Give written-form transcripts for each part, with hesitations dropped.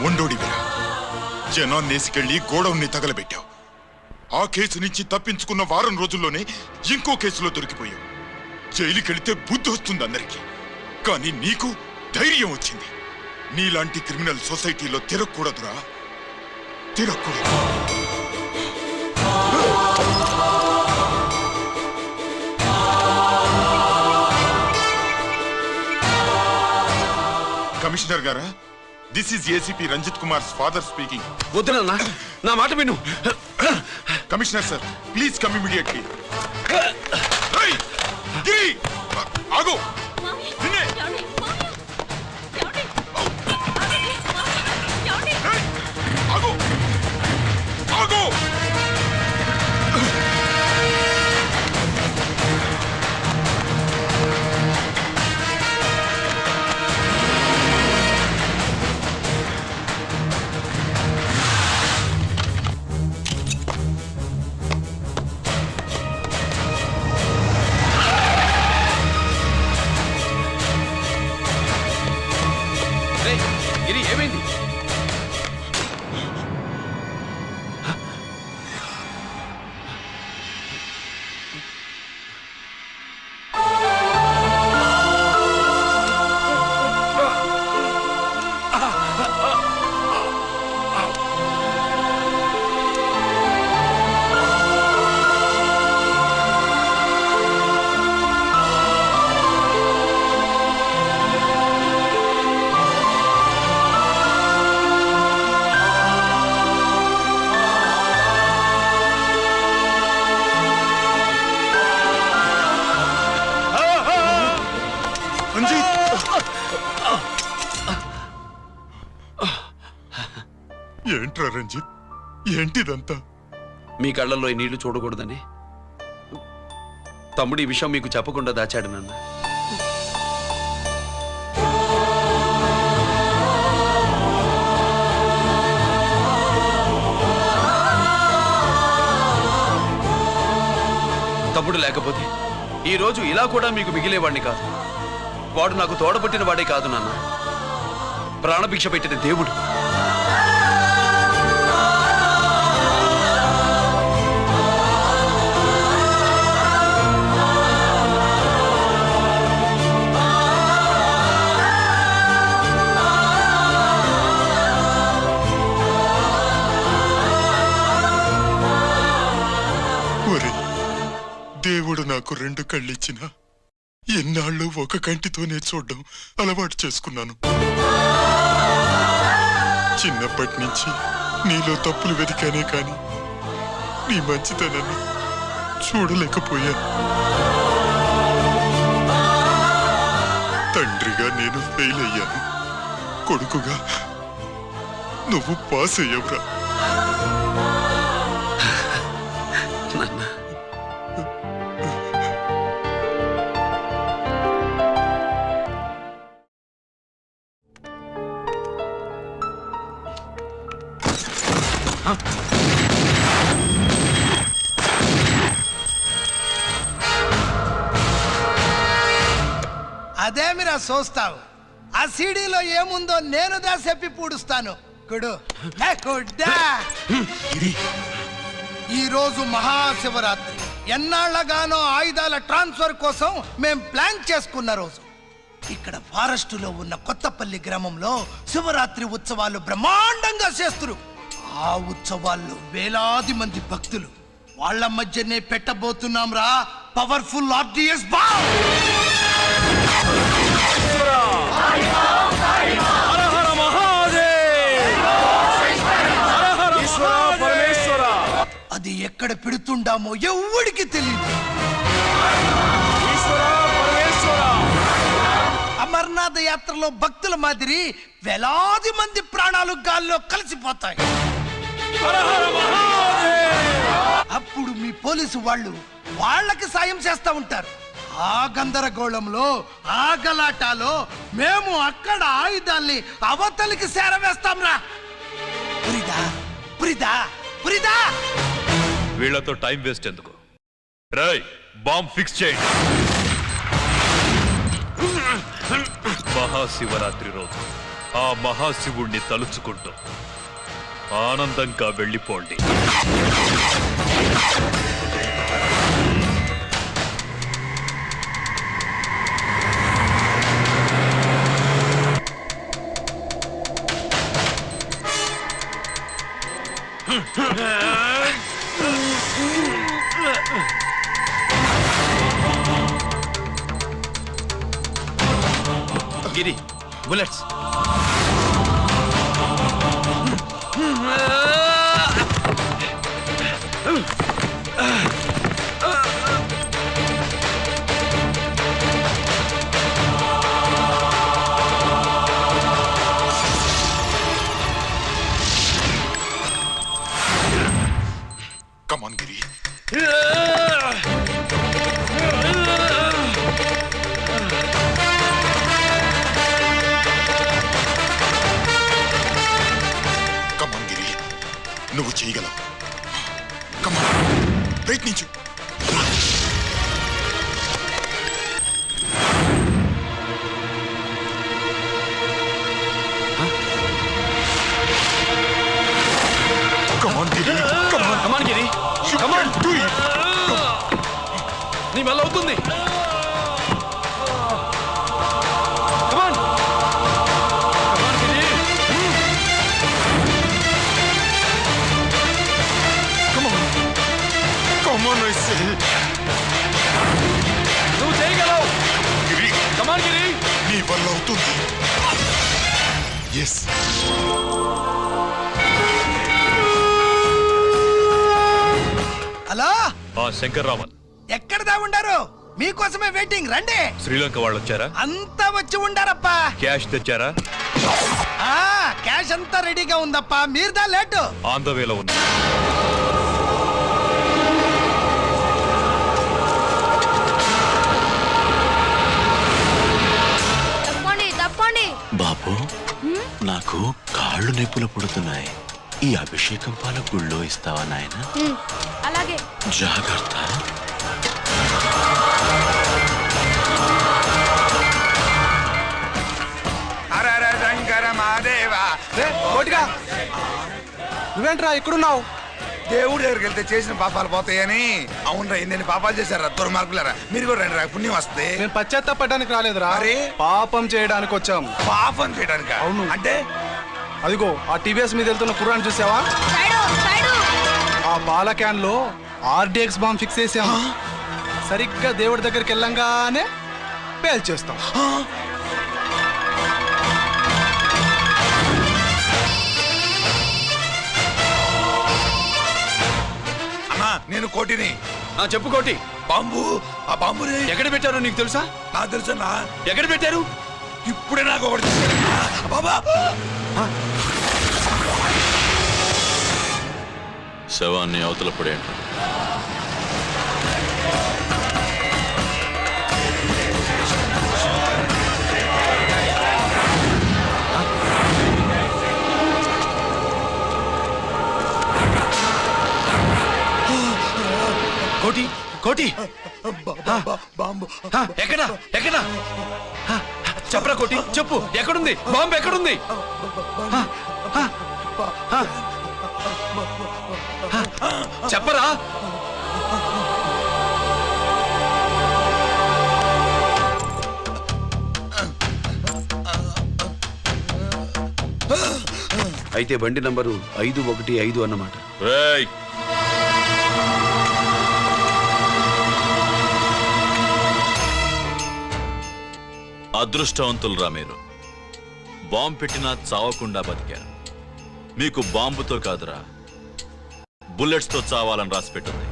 మొండోడివిరా. జనాన్నేసుకెళ్లి గోడౌన్ని తగలబెట్టావు. ఆ కేసు నుంచి తప్పించుకున్న వారం రోజుల్లోనే ఇంకో కేసులో దొరికిపోయావు. జైలుకెళితే బుద్ధి వస్తుంది అందరికీ, కానీ నీకు ధైర్యం వచ్చింది. నీలాంటి క్రిమినల్ సొసైటీలో తిరగకూడదురా, తిరగకూడదు. కమిషనర్ గారా, this is ACP Ranjith Kumar father speaking. వద్దునన్నా, నా మాట విను. Commissioner sir, please come immediately. ఆగు. ఏమైంది? ఏంట్రా రంజిత్, ఏంటిదంతా? మీ కళ్ళల్లో ఈ నీళ్లు చూడకూడదని తమ్ముడు ఈ విషయం మీకు చెప్పకుండా దాచాడు నాన్న. తమ్ముడు లేకపోతే ఈ రోజు ఇలా కూడా మీకు మిగిలేవాడిని కాదు. వాడు నాకు తోడబుట్టిన వాడే కాదు నాన్న, ప్రాణభిక్ష పెట్టిన దేవుడు. దేవుడు నాకు 2 కళ్ళిచ్చినా ఎన్నాళ్ళు ఒక కంటితోనే చూడడం అలవాటు చేసుకున్నాను. చిన్నప్పటి నుంచి నీలో తప్పులు వెతికానే కాని నీ మంచితనాన్ని చూడలేకపోయాను. తండ్రిగా నేను ఫెయిల్ అయ్యాను, కొడుకుగా నువ్వు పాస్ అయ్యావురా. అదేమిరా చూస్తావు? ఆ సీడీలో ఏముందో నేను దా చెప్పి పూడుస్తాను. కుడు ఈ రోజు మహాశివరాత్రి. ఎన్నాళ్లగానో ఆయుధాల ట్రాన్స్ఫర్ కోసం మేం ప్లాన్ చేసుకున్న రోజు. ఇక్కడ ఫారెస్టులో ఉన్న కొత్తపల్లి గ్రామంలో శివరాత్రి ఉత్సవాలు బ్రహ్మాండంగా చేస్తురు. ఆ ఉత్సవాల్లో వేలాది మంది భక్తులు. వాళ్ళ మధ్యనే పెట్టబోతున్నాం రా పవర్ఫుల్ ఆర్డిఎస్ బాంబ్. అది ఎక్కడ పెడుతుండామో ఎవడికి తెలియదు. అమర్నాథ్ యాత్రలో భక్తుల మాదిరి వేలాది మంది ప్రాణాలు గాల్లో కలిసిపోతాయి. అప్పుడు మీ పోలీసు వాళ్ళు వాళ్ళకి సాయం చేస్తా ఉంటారు. ఆ గందరగోళంలో ఆ గలాటాలో మేము అక్కడ ఆయుధాల్ని అవతలికి చేరవేస్తాం రా. పురిదా పురిదా పురిదా. వీళ్లతో టైం వేస్ట్ ఎందుకు? రై, బాంబ్ ఫిక్స్ చేయండి. మహాశివరాత్రి రోజు ఆ మహాశివుణ్ణి తలుచుకుంటూ ఆనందంగా వెళ్ళిపోండి. గిరి, బుల్లెట్స్. కమాన్ గిరి. కమాన్ గిరి, నువ్వు చేయగలవు. కమాన్, ప్రయత్నించు. కమాన్ గిరి, కమాన్. కమాన్ గిరి, కమాన్. నీ వల్ల అవుతుంది. కమాన్, కమాన్ గిరి. కమాన్, కమాన్ ఐ సే. నువ్వు చేయగలవు. గిరి, కమాన్ గిరి. నీ వల్ల అవుతుంది. ఎస్. హలో, ఆ శంకర్రామన్, ఎక్కడ దాగుండారు? మీకోసమే వెయిటింగ్, రండి. శ్రీలంక వాళ్ళు వచ్చారా? అంతా వచ్చి ఉండారప్పా. క్యాష్ తెచ్చారా? క్యాష్ అంతా రెడీగా ఉందప్పా, మీరుదా లేటు. ఆన్ ద వేలో ఉంది. తప్పండి. బాబు, నాకు కాళ్ళు నొప్పులు పుడుతున్నాయి. ఈ అభిషేకం పాల గుళ్ళో ఇస్తావా నాయన? అలాగే. జాగ్రత్త. శంకర మాదేవా. నువ్వేంట్రా ఇక్కడున్నావు? దేవుడి దగ్గరికి వెళ్తే చేసిన పాపాలు పోతాయని. అవునరా, ఎన్ని పాపాలు చేశారా దుర్మార్గులారా. మీరు కూడా రండి రా, పుణ్యం వస్తే. నేను పశ్చాత్తాపడడానికి రాలేదురా, మరి? పాపం చేయడానికి వచ్చాం. పాపం చేయడానికి? అవును. అంటే అదిగో ఆ టీవీఎస్ మీద వెళ్తున్న కుర్రాన్ని చూసావా? ఆ పాల క్యాన్ లో ఆర్డిఎక్స్ బాంబ్ ఫిక్స్ చేసాం. సరిగ్గా దేవుడి దగ్గరికి వెళ్ళంగానే పేల్చేస్తాం. అమ్మా, నేను కోటిని. చెప్పు కోటి. బాంబు, ఆ బాంబుని ఎక్కడ పెట్టారో నీకు తెలుసా? నాకు తెలుసన్నా. ఎక్కడ పెట్టారు? ఇప్పుడే నాకు ఒకటి బాబా. శవాన్ని అవతల పడేయండి. కోటి, కోటి. బాంబు ఎక్కడా, ఎక్కడా? చెప్పరా కోటి, చెప్పు. ఎక్కడుంది బాంబు? ఎక్కడుంది? చెప్పరా. అయితే బండి నంబరు 515 అన్నమాట. రేయ్, అదృష్టవంతులరా మీరు. బాంబు పెట్టినా చావకుండా బతికారు. మీకు బాంబుతో కాదురా, బుల్లెట్స్తో చావాలని రాసి పెట్టింది.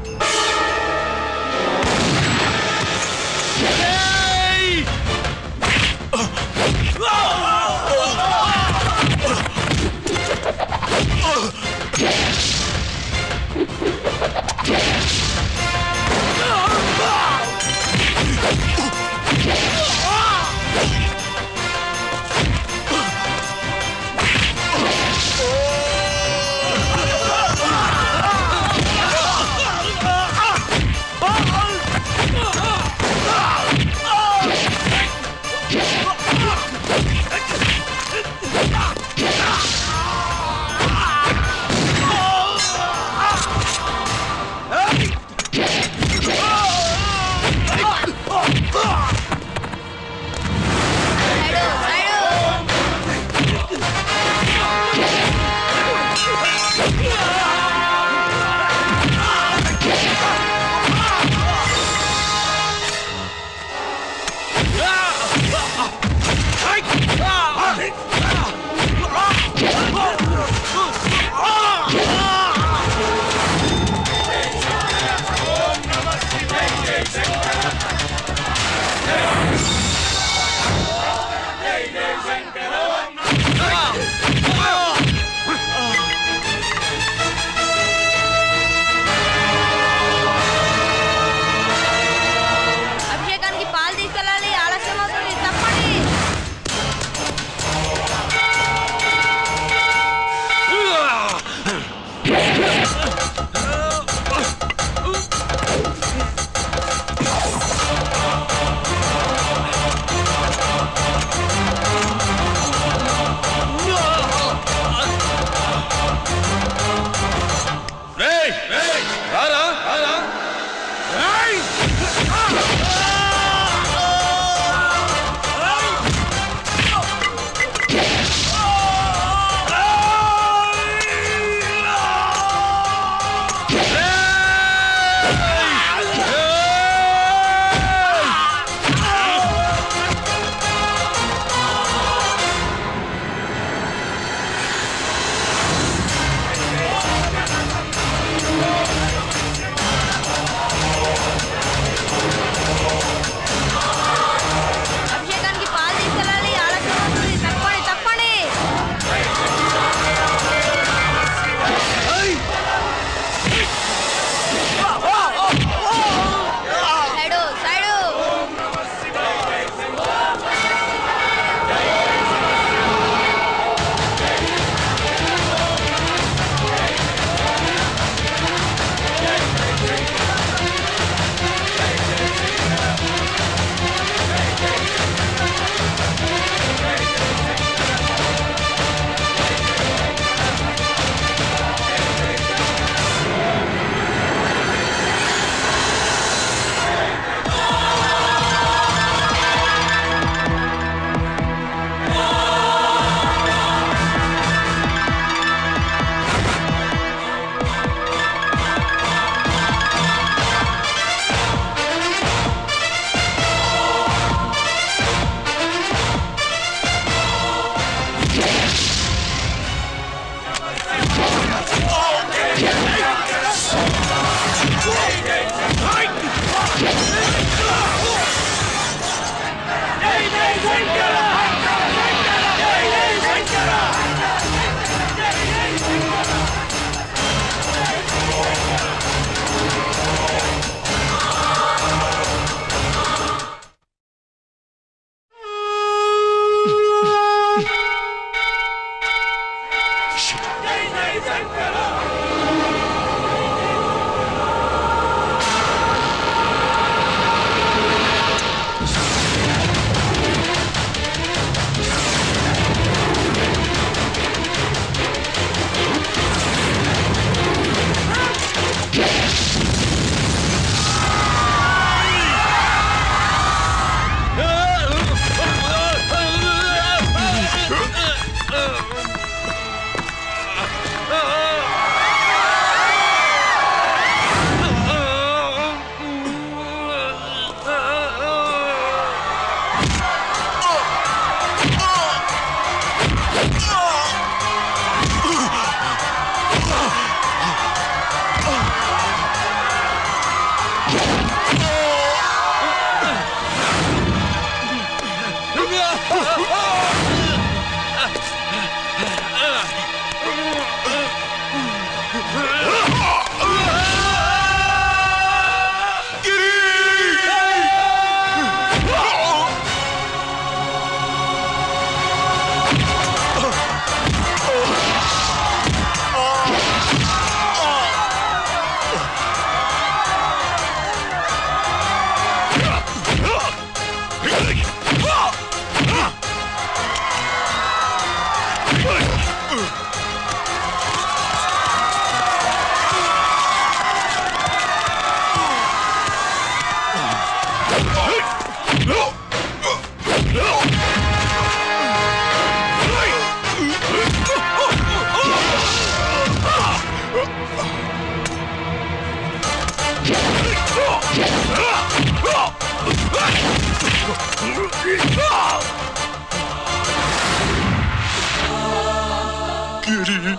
గిరి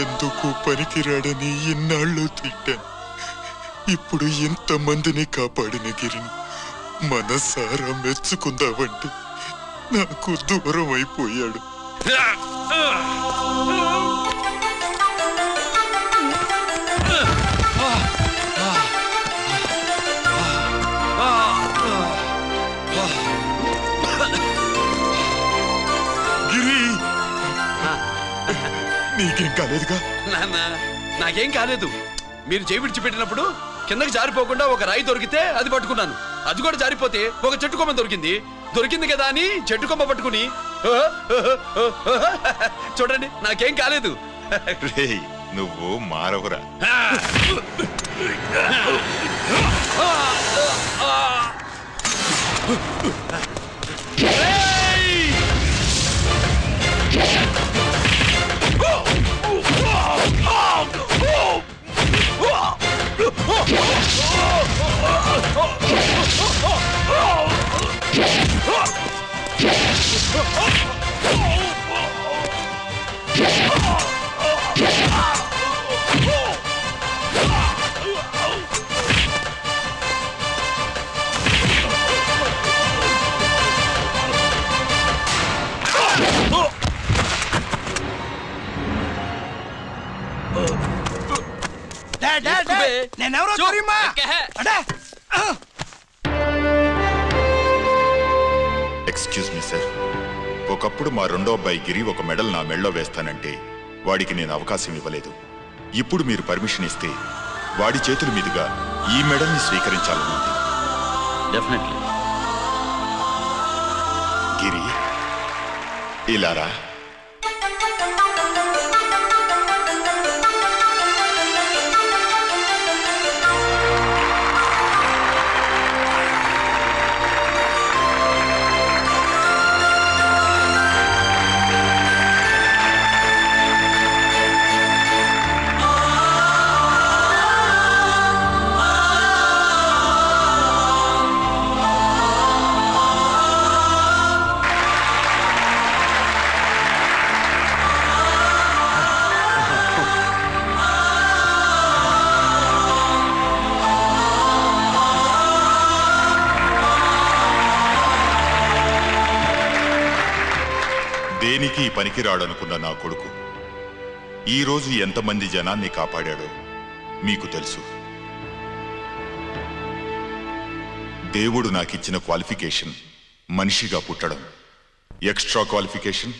ఎందుకు పనికిరాడని ఇన్నాళ్ళు తిట్టాను. ఇప్పుడు ఎంతమందిని కాపాడిన గిరిని మనసారా మెచ్చుకుందామంటే నాకు దూరం అయిపోయాడు. గిరి నీకేం కాలేదుగా? నాన్న నాకేం కాలేదు. మీరు చేయి విడిచిపెట్టినప్పుడు కిందకి జారిపోకుండా ఒక రాయి దొరికితే అది పట్టుకున్నాను. అది కూడా జారిపోతే ఒక చెట్టు కొమ్మ దొరికింది. దొరికింది కదా అని చెట్టు కొమ్మ పట్టుకుని చూడండి నాకేం కాలేదు. రేయ్ నువ్వు మారవురా. నేనెవరో తెలియమా? ఎక్స్క్యూజ్ మీ సార్, ఒకప్పుడు మా రెండో అబ్బాయి గిరి ఒక మెడల్ నా మెడలో వేస్తానంటే వాడికి నేను అవకాశం ఇవ్వలేదు. ఇప్పుడు మీరు పర్మిషన్ ఇస్తే వాడి చేతుల మీదుగా ఈ మెడల్ని స్వీకరించాలనుంది. డెఫినెట్లీ. గిరి ఇలారా. దేనికి పనికిరాడనుకున్న నా కొడుకు ఈరోజు ఎంతమంది జనాన్ని కాపాడాడో మీకు తెలుసు. దేవుడు నాకిచ్చిన క్వాలిఫికేషన్ మనిషిగా పుట్టడం, ఎక్స్ట్రా క్వాలిఫికేషన్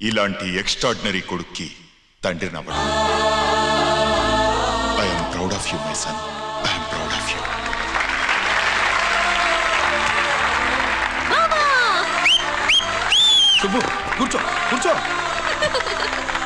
ఇలాంటి ఎక్స్ట్రాడినరీ కొడుక్కి తండ్రినవ్వడం. I'm proud of you my son, I'm proud of you. Subbu కూర్చో కూర్చో.